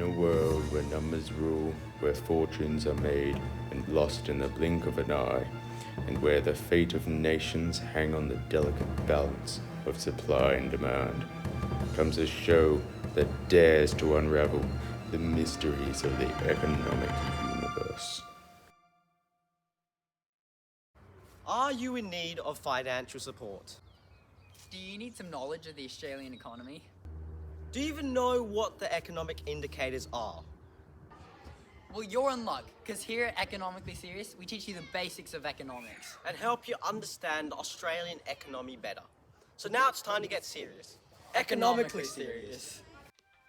a world where numbers rule, where fortunes are made and lost in the blink of an eye, and where the fate of nations hang on the delicate balance of supply and demand, comes a show that dares to unravel the mysteries of the economic universe. Are you in need of financial support? Do you need some knowledge of the Australian economy? Do you even know what the economic indicators are? Well, you're in luck, because here at Economically Serious, we teach you the basics of economics. And help you understand the Australian economy better. So now it's time to get serious. Economically serious.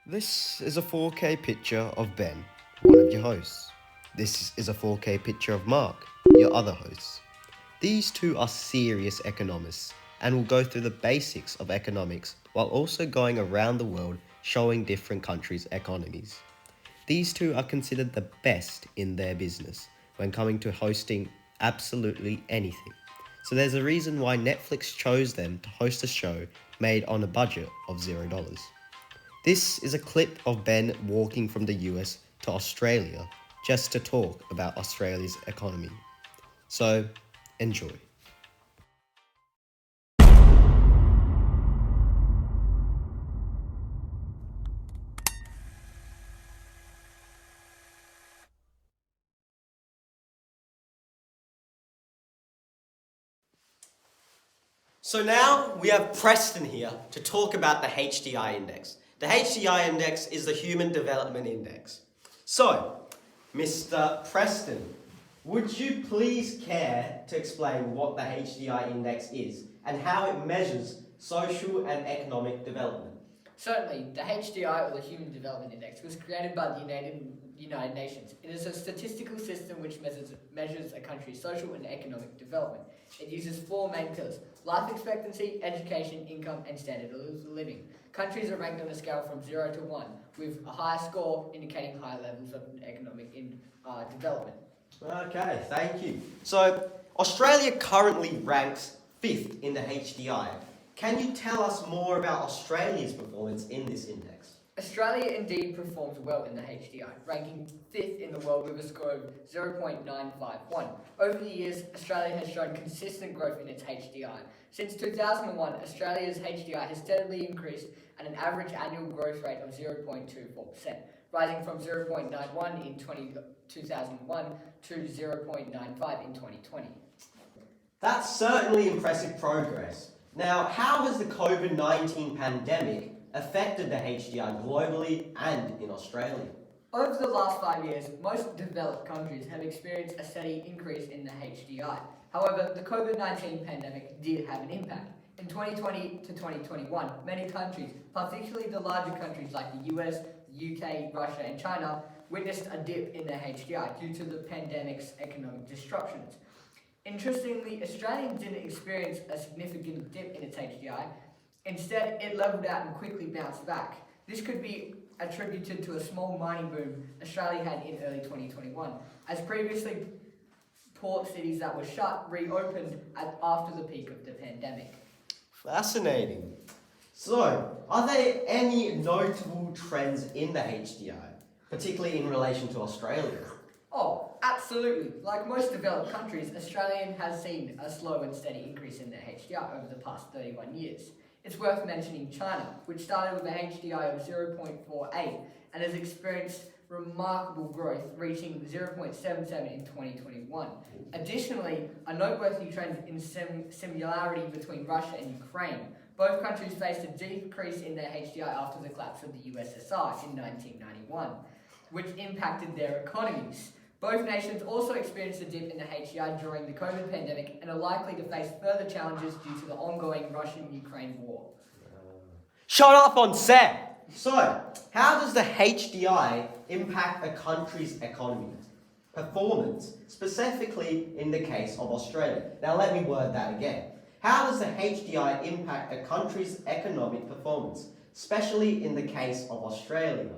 This is a 4K picture of Ben, one of your hosts. This is a 4K picture of Mark, your other host. These two are serious economists and will go through the basics of economics while also going around the world showing different countries' economies. These two are considered the best in their business when coming to hosting absolutely anything. So there's a reason why Netflix chose them to host a show made on a budget of $0. This is a clip of Ben walking from the US to Australia just to talk about Australia's economy. So, enjoy. So now we have Preston here to talk about the HDI index. The HDI index is the Human Development Index. So, Mr. Preston, would you please care to explain what the HDI index is and how it measures social and economic development? Certainly, the HDI, or the Human Development Index, was created by the United Nations. It is a statistical system which measures a country's social and economic development. It uses four main pillars: life expectancy, education, income, and standard of living. Countries are ranked on a scale from 0 to 1, with a higher score indicating higher levels of economic development. Okay, thank you. So, Australia currently ranks 5th in the HDI. Can you tell us more about Australia's performance in this index? Australia indeed performs well in the HDI, ranking 5th in the world with a score of 0.951. Over the years, Australia has shown consistent growth in its HDI. Since 2001, Australia's HDI has steadily increased at an average annual growth rate of 0.24%, rising from 0.91 in 2001 to 0.95 in 2020. That's certainly impressive progress. Now, how has the COVID-19 pandemic affected the HDI globally and in Australia? Over the last 5 years, most developed countries have experienced a steady increase in the HDI. However, the COVID-19 pandemic did have an impact. In 2020 to 2021, many countries, particularly the larger countries like the US, the UK, Russia, and China, witnessed a dip in their HDI due to the pandemic's economic disruptions. Interestingly, Australia didn't experience a significant dip in its HDI. Instead, it leveled out and quickly bounced back. This could be attributed to a small mining boom Australia had in early 2021, as previously port cities that were shut reopened after the peak of the pandemic. Fascinating. So, are there any notable trends in the HDI, particularly in relation to Australia? Oh, absolutely. Like most developed countries, Australia has seen a slow and steady increase in their HDI over the past 31 years. It's worth mentioning China, which started with a HDI of 0.48 and has experienced remarkable growth, reaching 0.77 in 2021. Additionally, a noteworthy trend in similarity between Russia and Ukraine. Both countries faced a decrease in their HDI after the collapse of the USSR in 1991, which impacted their economies. Both nations also experienced a dip in the HDI during the COVID pandemic and are likely to face further challenges due to the ongoing Russian-Ukraine war. Shut up on set! So, how does the HDI impact a country's economy? Performance, specifically in the case of Australia. Now let me word that again. How does the HDI impact a country's economic performance, especially in the case of Australia?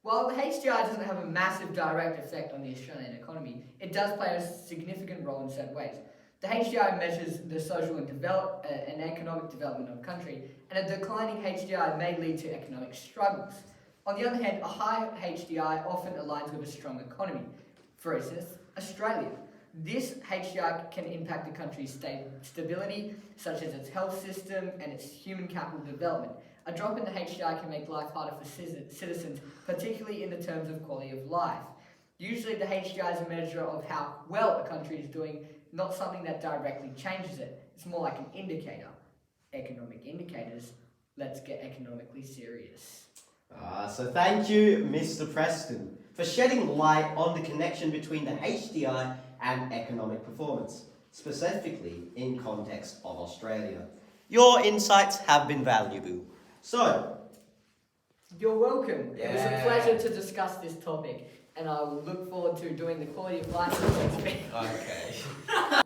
While the HDI doesn't have a massive direct effect on the Australian economy, it does play a significant role in certain ways. The HDI measures the social and economic development of a country, and a declining HDI may lead to economic struggles. On the other hand, a high HDI often aligns with a strong economy. For instance, Australia. This HDI can impact the country's stability, such as its health system and its human capital development. A drop in the HDI can make life harder for citizens, particularly in the terms of quality of life. Usually the HDI is a measure of how well a country is doing, not something that directly changes it. It's more like an indicator. Economic indicators. Let's get economically serious. So thank you, Mr. Preston, for shedding light on the connection between the HDI and economic performance, specifically in context of Australia. Your insights have been valuable. So, You're welcome. It was a Yeah. pleasure to discuss this topic, and I will look forward to doing the quality of life index. okay.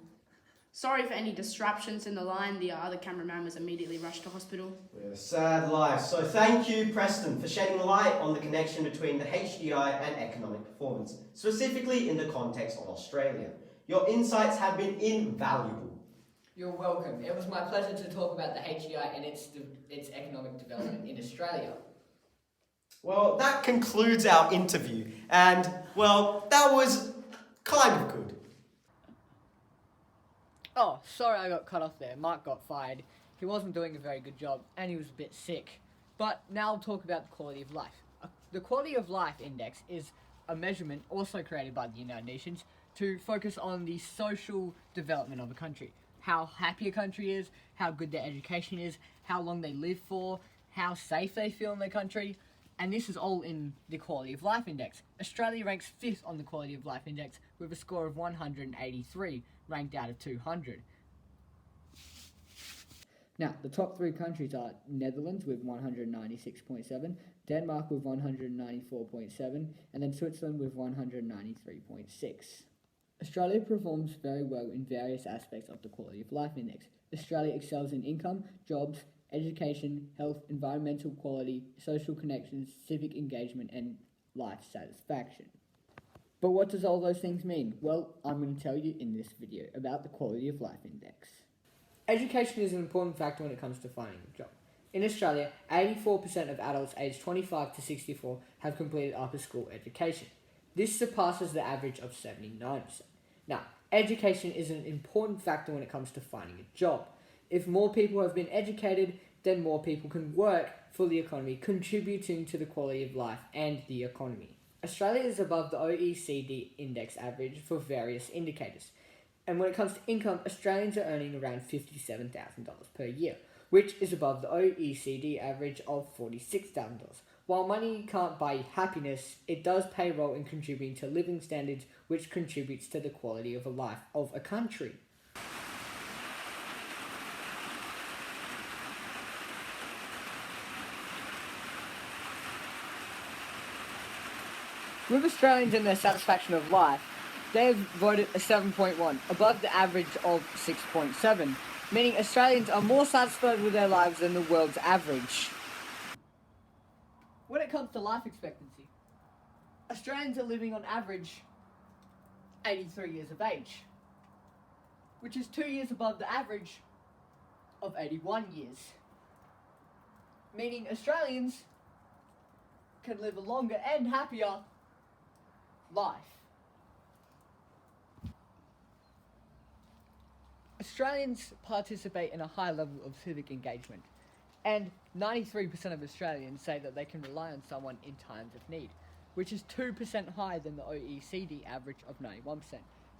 Sorry for any disruptions in the line. The other cameraman was immediately rushed to hospital. We have a sad life. So thank you, Preston, for shedding light on the connection between the HDI and economic performance, specifically in the context of Australia. Your insights have been invaluable. You're welcome. It was my pleasure to talk about the HDI and its economic development in Australia. Well, that concludes our interview, and, well, that was kind of good. Oh, sorry I got cut off there. Mark got fired. He wasn't doing a very good job, and he was a bit sick. But now I'll talk about the quality of life. The Quality of Life Index is a measurement also created by the United Nations to focus on the social development of a country. How happy a country is, how good their education is, how long they live for, how safe they feel in their country. And this is all in the Quality of Life Index. Australia ranks 5th on the Quality of Life Index with a score of 183, ranked out of 200. Now, the top 3 countries are Netherlands with 196.7, Denmark with 194.7, and then Switzerland with 193.6. Australia performs very well in various aspects of the Quality of Life Index. Australia excels in income, jobs, education, health, environmental quality, social connections, civic engagement, and life satisfaction. But what does all those things mean? Well, I'm going to tell you in this video about the Quality of Life Index. Education is an important factor when it comes to finding a job. In Australia, 84% of adults aged 25 to 64 have completed upper school education. This surpasses the average of 79%. Now, education is an important factor when it comes to finding a job. If more people have been educated, then more people can work for the economy, contributing to the quality of life and the economy. Australia is above the OECD index average for various indicators. And when it comes to income, Australians are earning around $57,000 per year, which is above the OECD average of $46,000. While money can't buy happiness, it does play a role in contributing to living standards, which contributes to the quality of a life of a country. With Australians and their satisfaction of life, they have voted a 7.1, above the average of 6.7, meaning Australians are more satisfied with their lives than the world's average. When it comes to life expectancy, Australians are living on average 83 years of age, which is 2 years above the average of 81 years, meaning Australians can live a longer and happier life. Australians participate in a high level of civic engagement, and 93% of Australians say that they can rely on someone in times of need, which is 2% higher than the OECD average of 91%.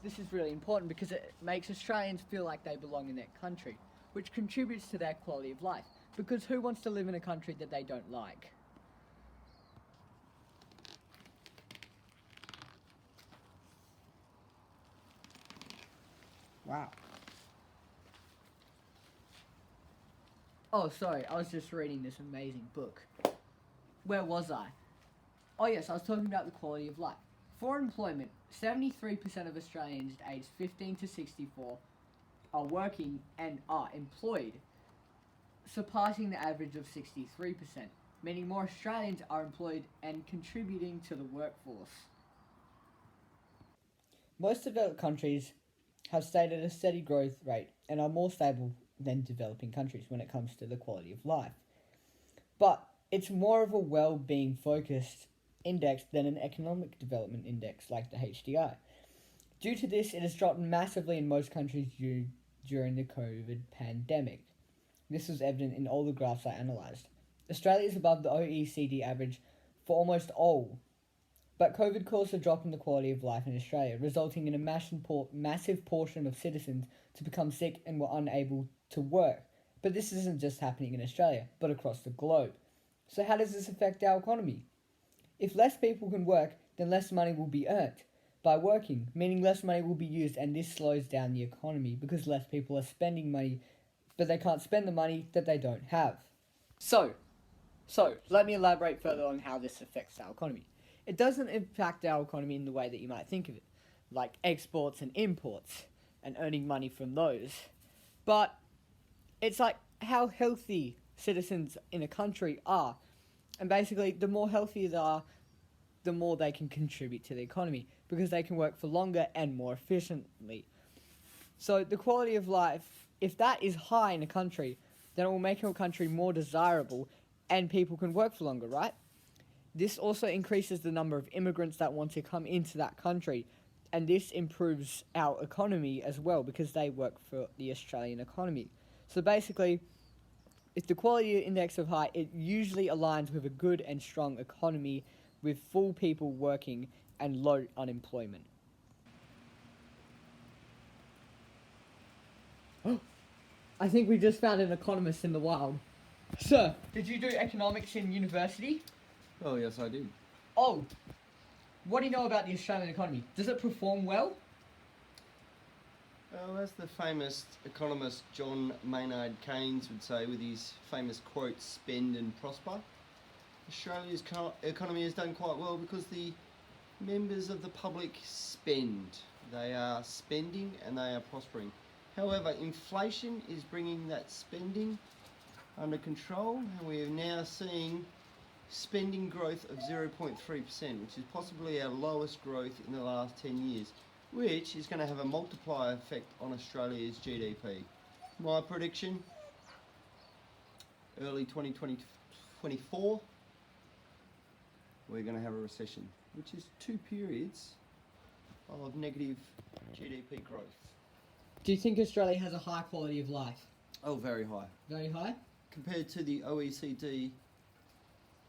This is really important because it makes Australians feel like they belong in their country, which contributes to their quality of life, because who wants to live in a country that they don't like? Wow. Oh, sorry, I was just reading this amazing book. Where was I? Oh yes, I was talking about the quality of life. For employment, 73% of Australians aged 15 to 64 are working and are employed, surpassing the average of 63%, meaning more Australians are employed and contributing to the workforce. Most developed countries have stayed at a steady growth rate and are more stable than developing countries when it comes to the quality of life. But It's more of a well-being focused index than an economic development index like the HDI. Due to this, it has dropped massively in most countries during the COVID pandemic. This was evident in all the graphs I analysed. Australia is above the OECD average for almost all, but COVID caused a drop in the quality of life in Australia, resulting in a massive portion of citizens to become sick and were unable to work. But this isn't just happening in Australia, but across the globe. So how does this affect our economy? If less people can work, then less money will be earned by working, meaning less money will be used, and this slows down the economy because less people are spending money, but they can't spend the money that they don't have. So let me elaborate further on how this affects our economy. It doesn't impact our economy in the way that you might think of it, like exports and imports and earning money from those. But it's like how healthy citizens in a country are. And basically, the more healthy they are, the more they can contribute to the economy because they can work for longer and more efficiently. So the quality of life, if that is high in a country, then it will make your country more desirable and people can work for longer, right? This also increases the number of immigrants that want to come into that country, and this improves our economy as well because they work for the Australian economy. So basically, if the quality index is high, it usually aligns with a good and strong economy with full people working and low unemployment. I think we just found an economist in the wild. Sir, did you do economics in university? Oh, yes, I did. Oh, what do you know about the Australian economy? Does it perform well? Well, as the famous economist John Maynard Keynes would say with his famous quote, "Spend and prosper," Australia's economy has done quite well because the members of the public spend. They are spending and they are prospering. However, inflation is bringing that spending under control, and we are now seeing spending growth of 0.3%, which is possibly our lowest growth in the last 10 years, which is going to have a multiplier effect on Australia's GDP. My prediction, early 2024, we're going to have a recession, which is 2 periods of negative GDP growth. Do you think Australia has a high quality of life? Oh, very high. Very high? Compared to the OECD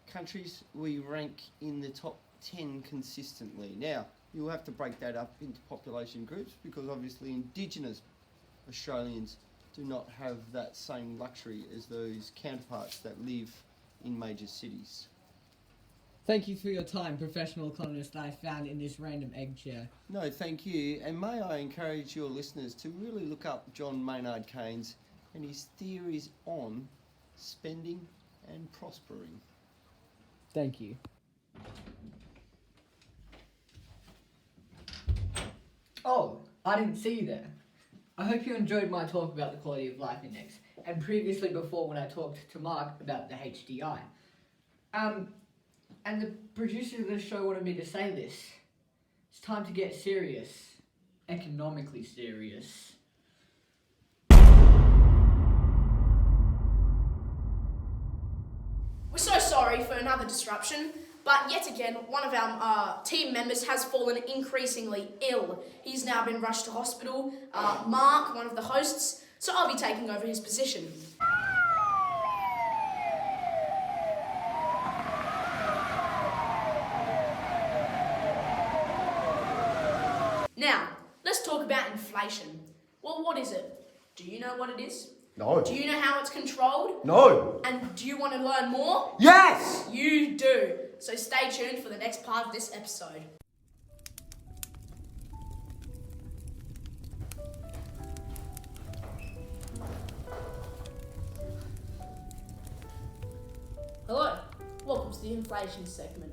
countries, we rank in the top 10 consistently. Now, you'll have to break that up into population groups because obviously Indigenous Australians do not have that same luxury as those counterparts that live in major cities. Thank you for your time, professional economist I found in this random egg chair. No, thank you. And may I encourage your listeners to really look up John Maynard Keynes and his theories on spending and prospering. Thank you. Oh, I didn't see you there. I hope you enjoyed my talk about the Quality of Life Index, and previously before when I talked to Mark about the HDI. And the producer of the show wanted me to say this. It's time to get serious. Economically serious. We're so sorry for another disruption, but yet again, one of our team members has fallen increasingly ill. He's now been rushed to hospital. Mark, one of the hosts, so I'll be taking over his position. Now, let's talk about inflation. Well, what is it? Do you know what it is? No. Do you know how it's controlled? No. And do you want to learn more? Yes! You do. So stay tuned for the next part of this episode. Hello, welcome to the inflation segment.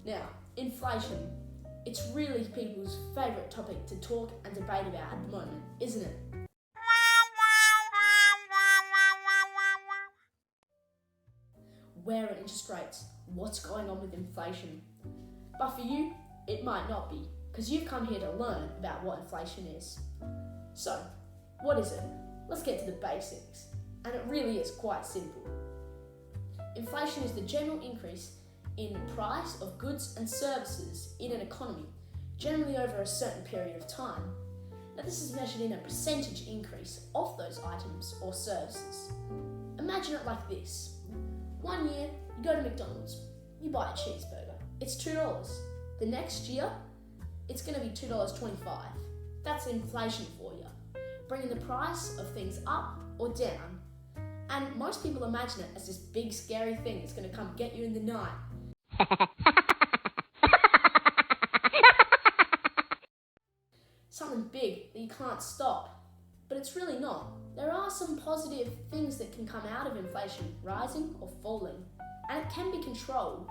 Now, inflation, it's really people's favourite topic to talk and debate about at the moment, isn't it? Where are interest rates? What's going on with inflation? But for you, it might not be, because you've come here to learn about what inflation is. So, what is it? Let's get to the basics. And it really is quite simple. inflation is the general increase in price of goods and services in an economy, generally over a certain period of time. Now, this is measured in a percentage increase of those items or services. Imagine it like this. One year, you go to McDonald's, you buy a cheeseburger. It's $2. The next year, it's going to be $2.25. That's inflation for you, bringing the price of things up or down. And most people imagine it as this big scary thing that's going to come get you in the night. Something big that you can't stop. But it's really not. There are some positive things that can come out of inflation rising or falling, and it can be controlled.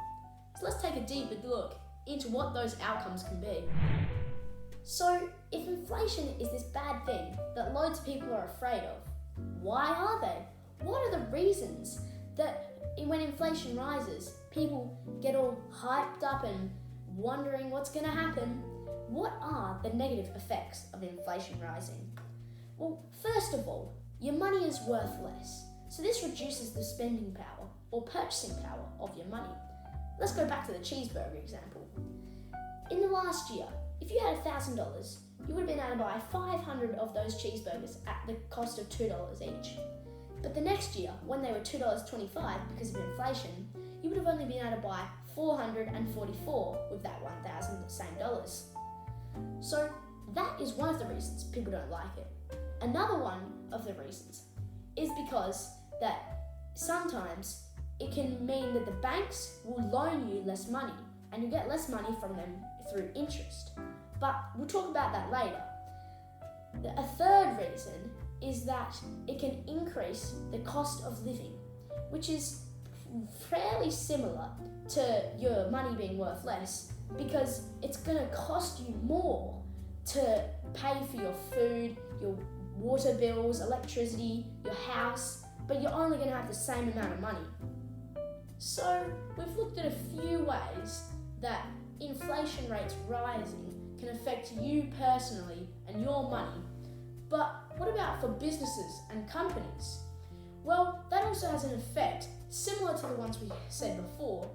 So let's take a deeper look into what those outcomes can be. So, if inflation is this bad thing that loads of people are afraid of, why are they? What are the reasons that when inflation rises, people get all hyped up and wondering what's going to happen? What are the negative effects of inflation rising? Well, first of all, your money is worth less. So this reduces the spending power or purchasing power of your money. Let's go back to the cheeseburger example. In the last year, if you had $1,000, you would have been able to buy 500 of those cheeseburgers at the cost of $2 each. But the next year, when they were $2.25 because of inflation, you would have only been able to buy 444 with that 1,000 same dollars. So that is one of the reasons people don't like it. Another one of the reasons is because that sometimes it can mean that the banks will loan you less money and you get less money from them through interest. But we'll talk about that later. A third reason is that it can increase the cost of living, which is fairly similar to your money being worth less, because it's going to cost you more to pay for your food, your water bills, electricity, your house, but you're only going to have the same amount of money. So we've looked at a few ways that inflation rates rising can affect you personally and your money. But what about for businesses and companies? Well, that also has an effect similar to the ones we said before,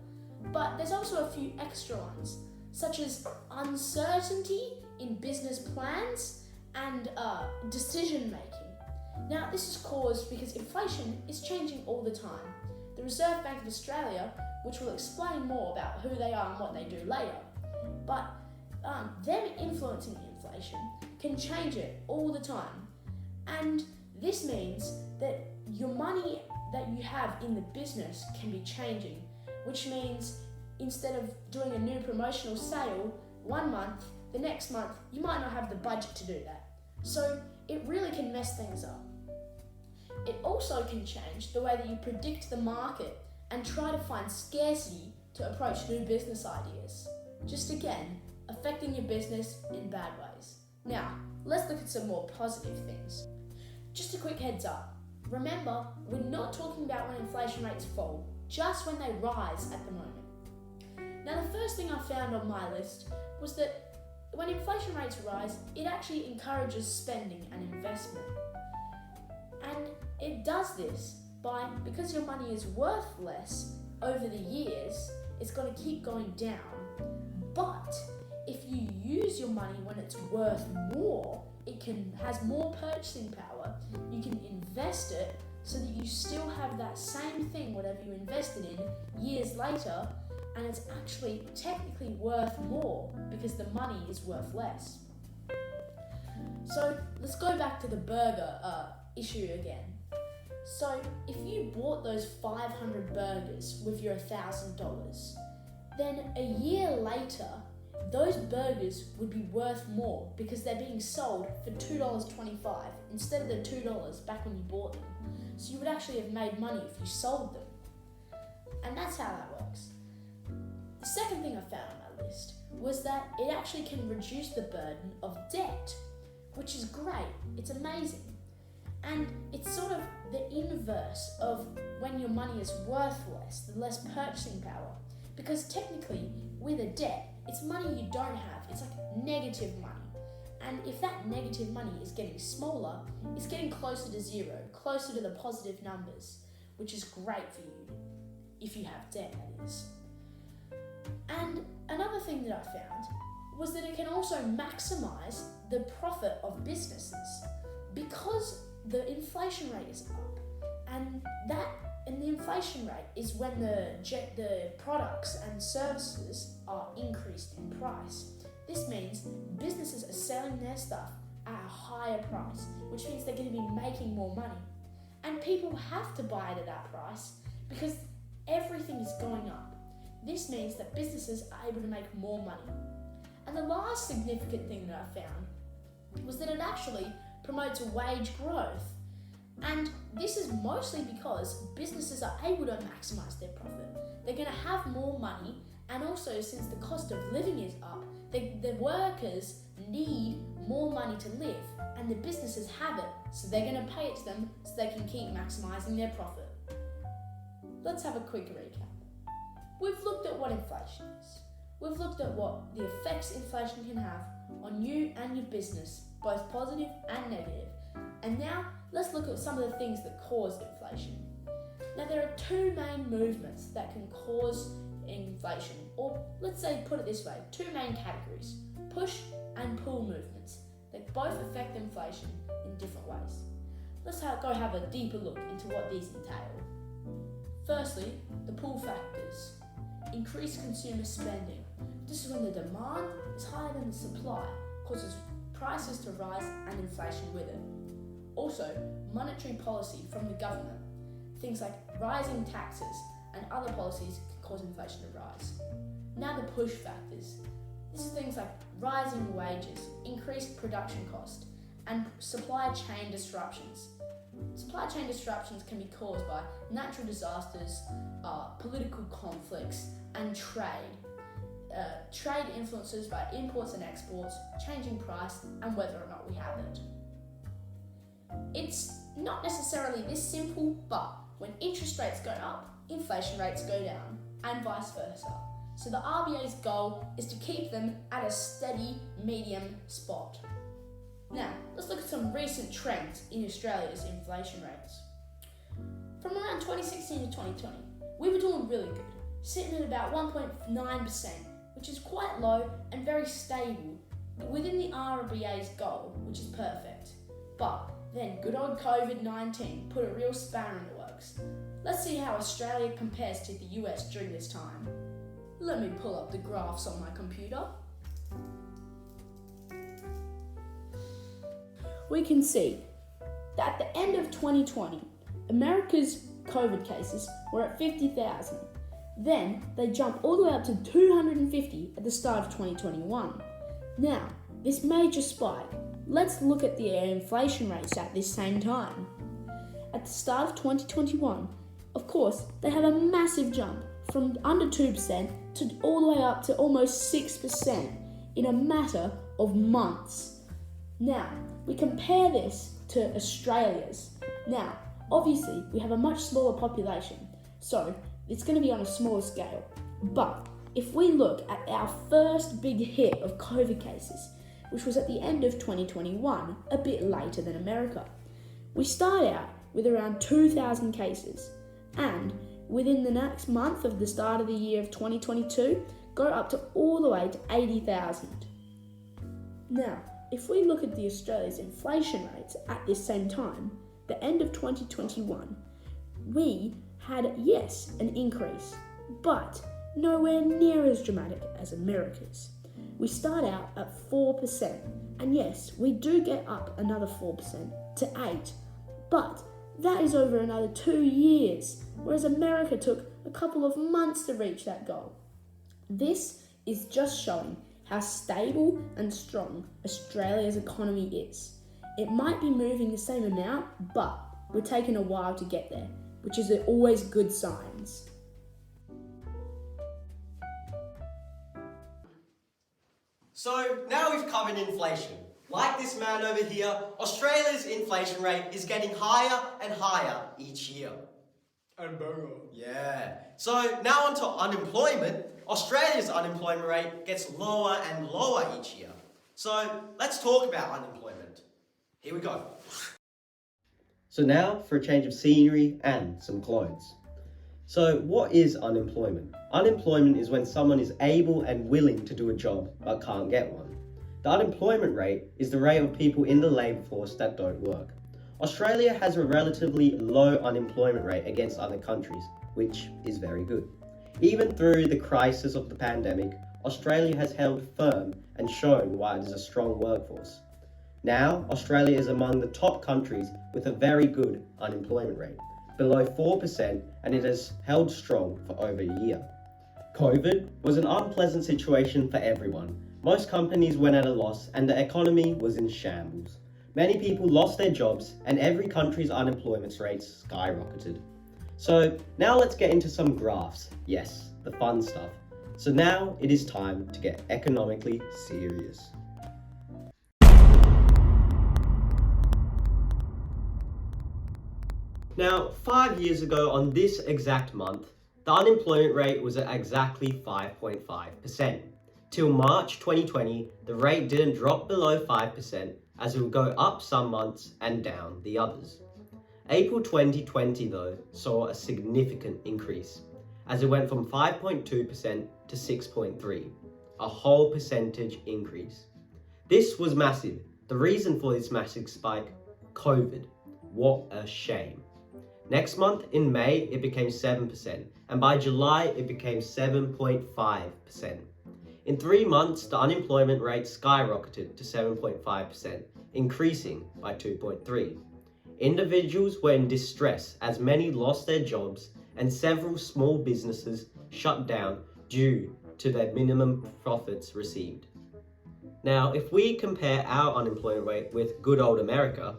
but there's also a few extra ones, such as uncertainty in business plans and decision making. Now, this is caused because inflation is changing all the time. The Reserve Bank of Australia, which will explain more about who they are and what they do later, but them influencing inflation can change it all the time. And this means that your money that you have in the business can be changing, which means instead of doing a new promotional sale one month, the next month you might not have the budget to do that. So it really can mess things up. It also can change the way that you predict the market and try to find scarcity to approach new business ideas. Just again, affecting your business in bad ways. Now, let's look at some more positive things. Just a quick heads up. Remember, we're not talking about when inflation rates fall, just when they rise at the moment. Now, the first thing I found on my list was that when inflation rates rise, it actually encourages spending and investment. And it does this because your money is worth less over the years, it's going to keep going down. But if you use your money when it's worth more, it has more purchasing power. You can invest it so that you still have that same thing, whatever you invested in, years later, and it's actually technically worth more because the money is worth less. So let's go back to the burger issue again. So if you bought those 500 burgers with your $1,000, then a year later, those burgers would be worth more because they're being sold for $2.25 instead of the $2 back when you bought them. So you would actually have made money if you sold them. And that's how that works. The second thing I found on my list was that it actually can reduce the burden of debt, which is great. It's amazing. And it's sort of the inverse of when your money is worth less, the less purchasing power. Because technically, with a debt, it's money you don't have. It's like negative money. And if that negative money is getting smaller, it's getting closer to zero, closer to the positive numbers, which is great for you if you have debt, that is. And another thing that I found was that it can also maximise the profit of businesses because the inflation rate is up, and the inflation rate is when the products and services are increased in price. This means businesses are selling their stuff at a higher price, which means they're going to be making more money. And people have to buy it at that price because everything is going up. This means that businesses are able to make more money. And the last significant thing that I found was that it actually promotes wage growth. And this is mostly because businesses are able to maximise their profit. They're going to have more money, and also since the cost of living is up, the workers need more money to live, and the businesses have it, so they're going to pay it to them so they can keep maximising their profit. Let's have a quick recap. We've looked at what inflation is. We've looked at what the effects inflation can have on you and your business, both positive and negative. And now, let's look at some of the things that cause inflation. Now, there are two main movements that can cause inflation, or let's say, put it this way, two main categories: push and pull movements. They both affect inflation in different ways. Let's go have a deeper look into what these entail. Firstly, the pull factors. Increased consumer spending. This is when the demand is higher than the supply, causes prices to rise and inflation with it. Also, monetary policy from the government. Things like rising taxes and other policies can cause inflation to rise. Now the push factors. This is things like rising wages, increased production cost, and supply chain disruptions. Supply chain disruptions can be caused by natural disasters, political conflicts, and trade. Trade influences by imports and exports, changing price, and whether or not we have it. It's not necessarily this simple, but when interest rates go up, inflation rates go down, and vice versa. So the RBA's goal is to keep them at a steady medium spot. Now, let's look at some recent trends in Australia's inflation rates. From around 2016 to 2020, we were doing really good, sitting at about 1.9%, which is quite low and very stable, within the RBA's goal, which is perfect. But then good old COVID-19 put a real spanner in the works. Let's see how Australia compares to the US during this time. Let me pull up the graphs on my computer. We can see that at the end of 2020, America's COVID cases were at 50,000. Then they jump all the way up to 250 at the start of 2021. Now, this major spike, let's look at the inflation rates at this same time. At the start of 2021, of course, they have a massive jump from under 2% to all the way up to almost 6% in a matter of months. Now, we compare this to Australia's. Now, obviously, we have a much smaller population, so it's going to be on a smaller scale. But if we look at our first big hit of COVID cases, which was at the end of 2021, a bit later than America, we start out with around 2,000 cases, and within the next month of the start of the year of 2022, go up to all the way to 80,000. Now, if we look at the Australia's inflation rates at this same time, the end of 2021, we had, yes, an increase, but nowhere near as dramatic as America's. We start out at 4%, and yes, we do get up another 4% to 8%, but that is over another 2 years, whereas America took a couple of months to reach that goal. This is just showing how stable and strong Australia's economy is. It might be moving the same amount, but we're taking a while to get there, which is always good signs. So now we've covered inflation. Like this man over here, Australia's inflation rate is getting higher and higher each year. And burger. Yeah. So now on to unemployment. Australia's unemployment rate gets lower and lower each year. So let's talk about unemployment. Here we go. So now for a change of scenery and some clothes. So what is unemployment? Unemployment is when someone is able and willing to do a job but can't get one. The unemployment rate is the rate of people in the labour force that don't work. Australia has a relatively low unemployment rate against other countries, which is very good. Even through the crisis of the pandemic, Australia has held firm and shown why it is a strong workforce. Now, Australia is among the top countries with a very good unemployment rate, below 4%, and it has held strong for over a year. COVID was an unpleasant situation for everyone. Most companies went at a loss and the economy was in shambles. Many people lost their jobs and every country's unemployment rates skyrocketed. So now let's get into some graphs. Yes, the fun stuff. So now it is time to get economically serious. Now, 5 years ago on this exact month, the unemployment rate was at exactly 5.5%. Till March 2020, the rate didn't drop below 5% as it would go up some months and down the others. April 2020 though saw a significant increase as it went from 5.2% to 6.3%, a whole percentage increase. This was massive. The reason for this massive spike, COVID. What a shame. Next month, in May, it became 7%, and by July, it became 7.5%. In 3 months, the unemployment rate skyrocketed to 7.5%, increasing by 2.3%. Individuals were in distress as many lost their jobs and several small businesses shut down due to their minimum profits received. Now, if we compare our unemployment rate with good old America,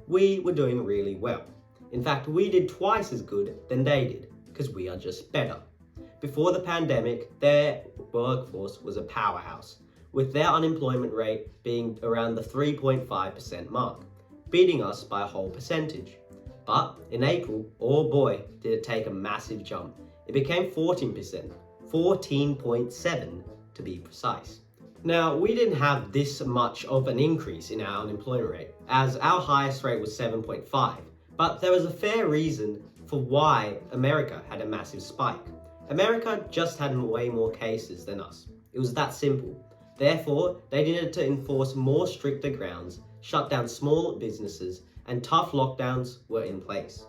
we were doing really well. In fact, we did twice as good than they did, because we are just better. Before the pandemic, their workforce was a powerhouse, with their unemployment rate being around the 3.5% mark, beating us by a whole percentage. But in April, oh boy, did it take a massive jump. It became 14%, 14.7% to be precise. Now, we didn't have this much of an increase in our unemployment rate, as our highest rate was 7.5%, but there was a fair reason for why America had a massive spike. America just had way more cases than us. It was that simple. Therefore, they needed to enforce more stricter grounds, shut down small businesses, and tough lockdowns were in place.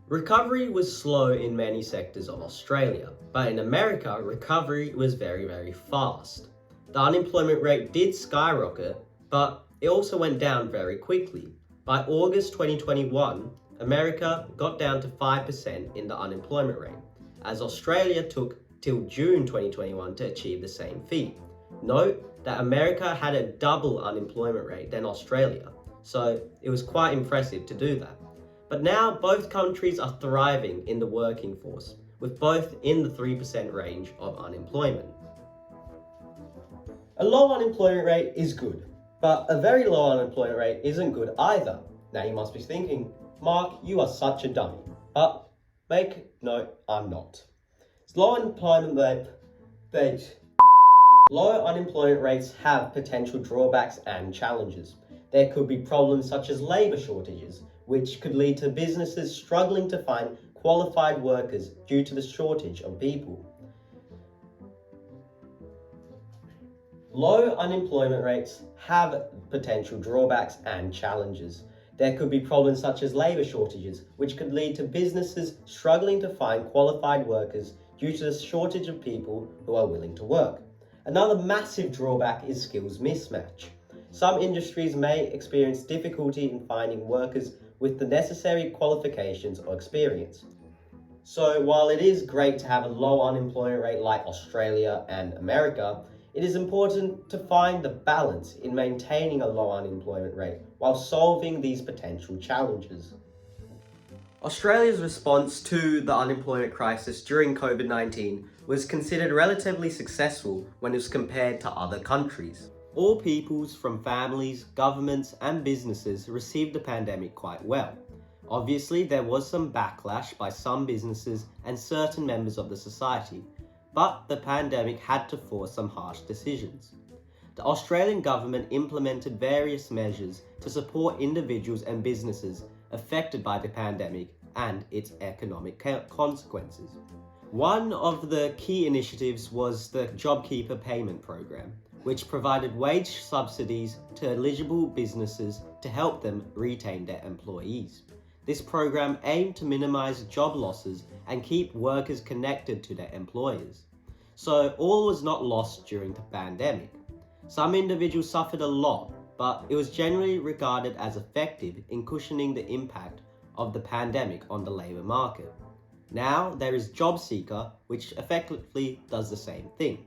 Recovery was slow in many sectors of Australia, but in America, recovery was very, very fast. The unemployment rate did skyrocket, but it also went down very quickly. By August 2021, America got down to 5% in the unemployment rate, as Australia took till June 2021 to achieve the same feat. Note that America had a double unemployment rate than Australia, so it was quite impressive to do that. But now both countries are thriving in the working force, with both in the 3% range of unemployment. A low unemployment rate is good, but a very low unemployment rate isn't good either. Now you must be thinking, Mark, you are such a dummy. But make note, I'm not. Low unemployment rates have potential drawbacks and challenges. There could be problems such as labour shortages, which could lead to businesses struggling to find qualified workers due to the shortage of people. Low unemployment rates have potential drawbacks and challenges. There could be problems such as labour shortages, which could lead to businesses struggling to find qualified workers due to the shortage of people who are willing to work. Another massive drawback is skills mismatch. Some industries may experience difficulty in finding workers with the necessary qualifications or experience. So while it is great to have a low unemployment rate like Australia and America, it is important to find the balance in maintaining a low unemployment rate while solving these potential challenges. Australia's response to the unemployment crisis during COVID-19 was considered relatively successful when it was compared to other countries. All peoples from families, governments and businesses received the pandemic quite well. Obviously, there was some backlash by some businesses and certain members of the society, but the pandemic had to force some harsh decisions. The Australian government implemented various measures to support individuals and businesses affected by the pandemic and its economic consequences. One of the key initiatives was the JobKeeper Payment Program, which provided wage subsidies to eligible businesses to help them retain their employees. This program aimed to minimize job losses and keep workers connected to their employers. So all was not lost during the pandemic. Some individuals suffered a lot, but it was generally regarded as effective in cushioning the impact of the pandemic on the labour market. Now there is JobSeeker, which effectively does the same thing.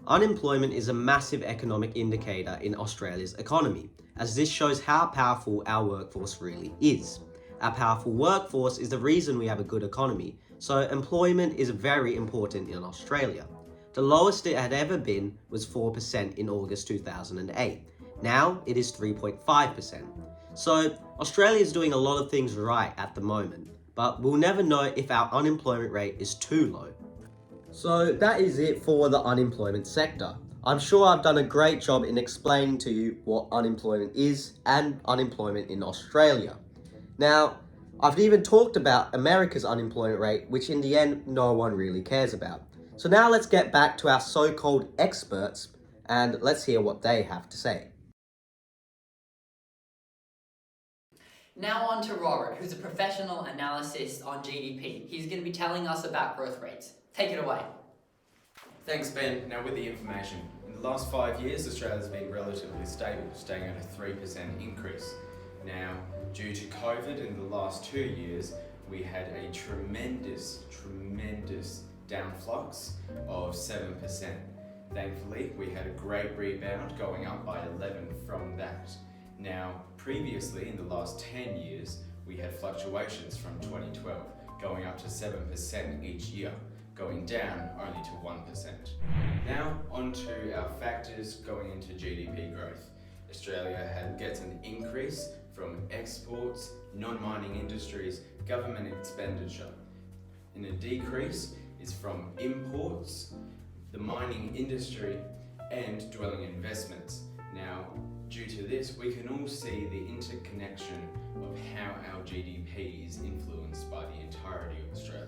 Unemployment is a massive economic indicator in Australia's economy, as this shows how powerful our workforce really is. Our powerful workforce is the reason we have a good economy, so employment is very important in Australia. The lowest it had ever been was 4% in August 2008. Now it is 3.5%. So Australia is doing a lot of things right at the moment, but we'll never know if our unemployment rate is too low. So that is it for the unemployment sector. I'm sure I've done a great job in explaining to you what unemployment is and unemployment in Australia. Now, I've even talked about America's unemployment rate, which in the end, no one really cares about. So now let's get back to our so-called experts and let's hear what they have to say. Now on to Robert, who's a professional analyst on GDP. He's going to be telling us about growth rates. Take it away. Thanks, Ben. Now with the information. In the last 5 years, Australia's been relatively stable, staying at a 3% increase. Now, due to COVID in the last 2 years, we had a tremendous downflux of 7%. Thankfully, we had a great rebound going up by 11 from that. Now, previously, in the last 10 years, we had fluctuations from 2012, going up to 7% each year, going down only to 1%. Now, on to our factors going into GDP growth. Australia gets an increase from exports, non-mining industries, government expenditure. And a decrease is from imports, the mining industry, and dwelling investments. Now, due to this, we can all see the interconnection of how our GDP is influenced by the entirety of Australia.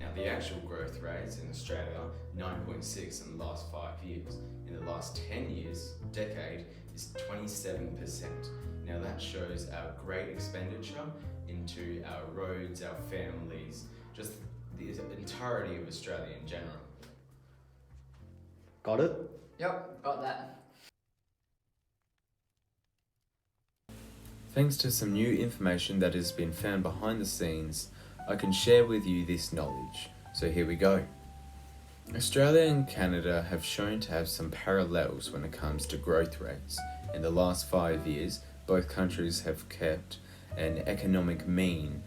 Now, the actual growth rates in Australia, 9.6 in the last 5 years. In the last 10 years, decade, is 27%. Now, that shows our great expenditure into our roads, our families, just the entirety of Australia in general. Got it? Yep, got that. Thanks to some new information that has been found behind the scenes, I can share with you this knowledge. So here we go. Australia and Canada have shown to have some parallels when it comes to growth rates. In the last 5 years, both countries have kept an economic mean.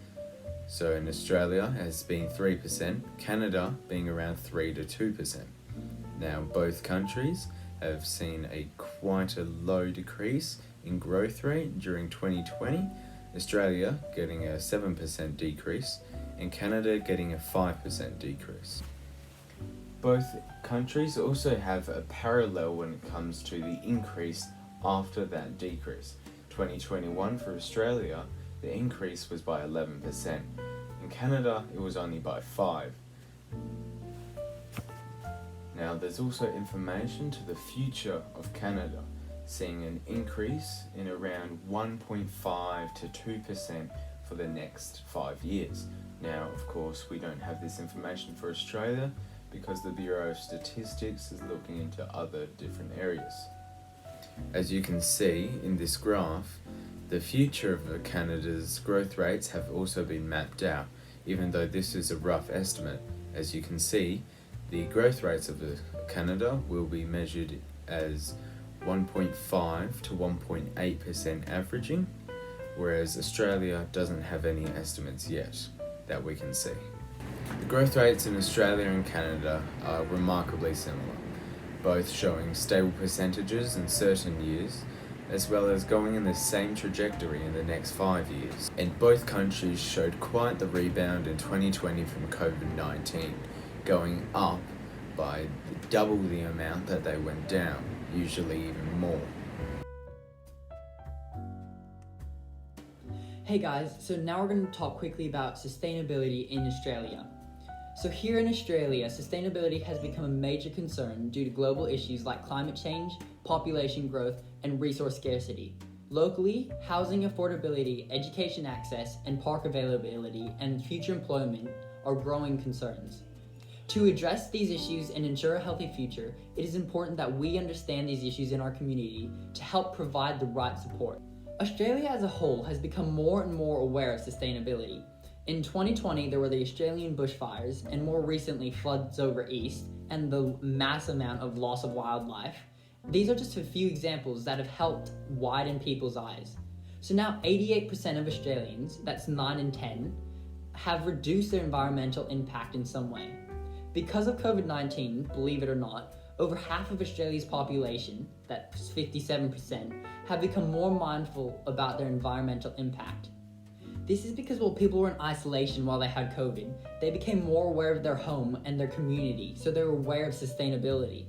So in Australia it has been 3%, Canada being around 3 to 2%. Now both countries have seen quite a low decrease in growth rate during 2020, Australia getting a 7% decrease and Canada getting a 5% decrease. Both countries also have a parallel when it comes to the increase after that decrease. 2021 for Australia, the increase was by 11%. In Canada, it was only by 5%. Now, there's also information to the future of Canada, seeing an increase in around 1.5 to 2% for the next 5 years. Now, of course, we don't have this information for Australia because the Bureau of Statistics is looking into other different areas. As you can see in this graph, the future of Canada's growth rates have also been mapped out, even though this is a rough estimate. As you can see, the growth rates of Canada will be measured as 1.5 to 1.8% averaging, whereas Australia doesn't have any estimates yet that we can see. The growth rates in Australia and Canada are remarkably similar, both showing stable percentages in certain years, as well as going in the same trajectory in the next 5 years. And both countries showed quite the rebound in 2020 from COVID-19, going up by double the amount that they went down, usually even more. Hey guys, so now we're going to talk quickly about sustainability in Australia. So here in Australia, sustainability has become a major concern due to global issues like climate change, population growth, and resource scarcity. Locally, housing affordability, education access, and park availability, and future employment are growing concerns. To address these issues and ensure a healthy future, it is important that we understand these issues in our community to help provide the right support. Australia as a whole has become more and more aware of sustainability. In 2020, there were the Australian bushfires, and more recently floods over east, and the mass amount of loss of wildlife. These are just a few examples that have helped widen people's eyes. So now 88% of Australians, that's 9 in 10, have reduced their environmental impact in some way. Because of COVID-19, believe it or not, over half of Australia's population, that's 57%, have become more mindful about their environmental impact. This is because while people were in isolation while they had COVID, they became more aware of their home and their community, so they were aware of sustainability.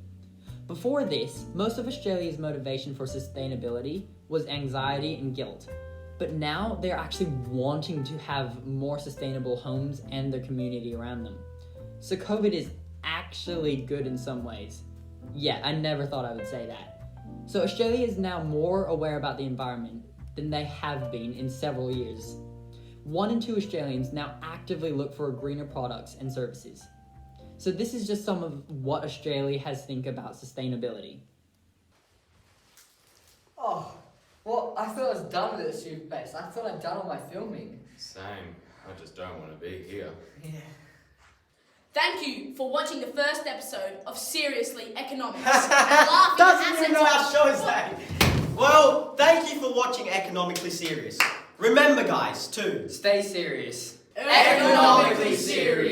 Before this, most of Australia's motivation for sustainability was anxiety and guilt. But now they're actually wanting to have more sustainable homes and their community around them. So COVID is actually good in some ways. Yeah, I never thought I would say that. So Australia is now more aware about the environment than they have been in several years. 1 in 2 Australians now actively look for greener products and services. So this is just some of what Australia has to think about sustainability. Oh, well, I thought I was done with this shoot base. I thought I'd done all my filming. Same. I just don't want to be here. Yeah. Thank you for watching the first episode of Seriously Economics. and laughing Doesn't at even know our assets show's of- name. Well, thank you for watching Economically Serious. Remember, guys, to Stay serious. Economically serious.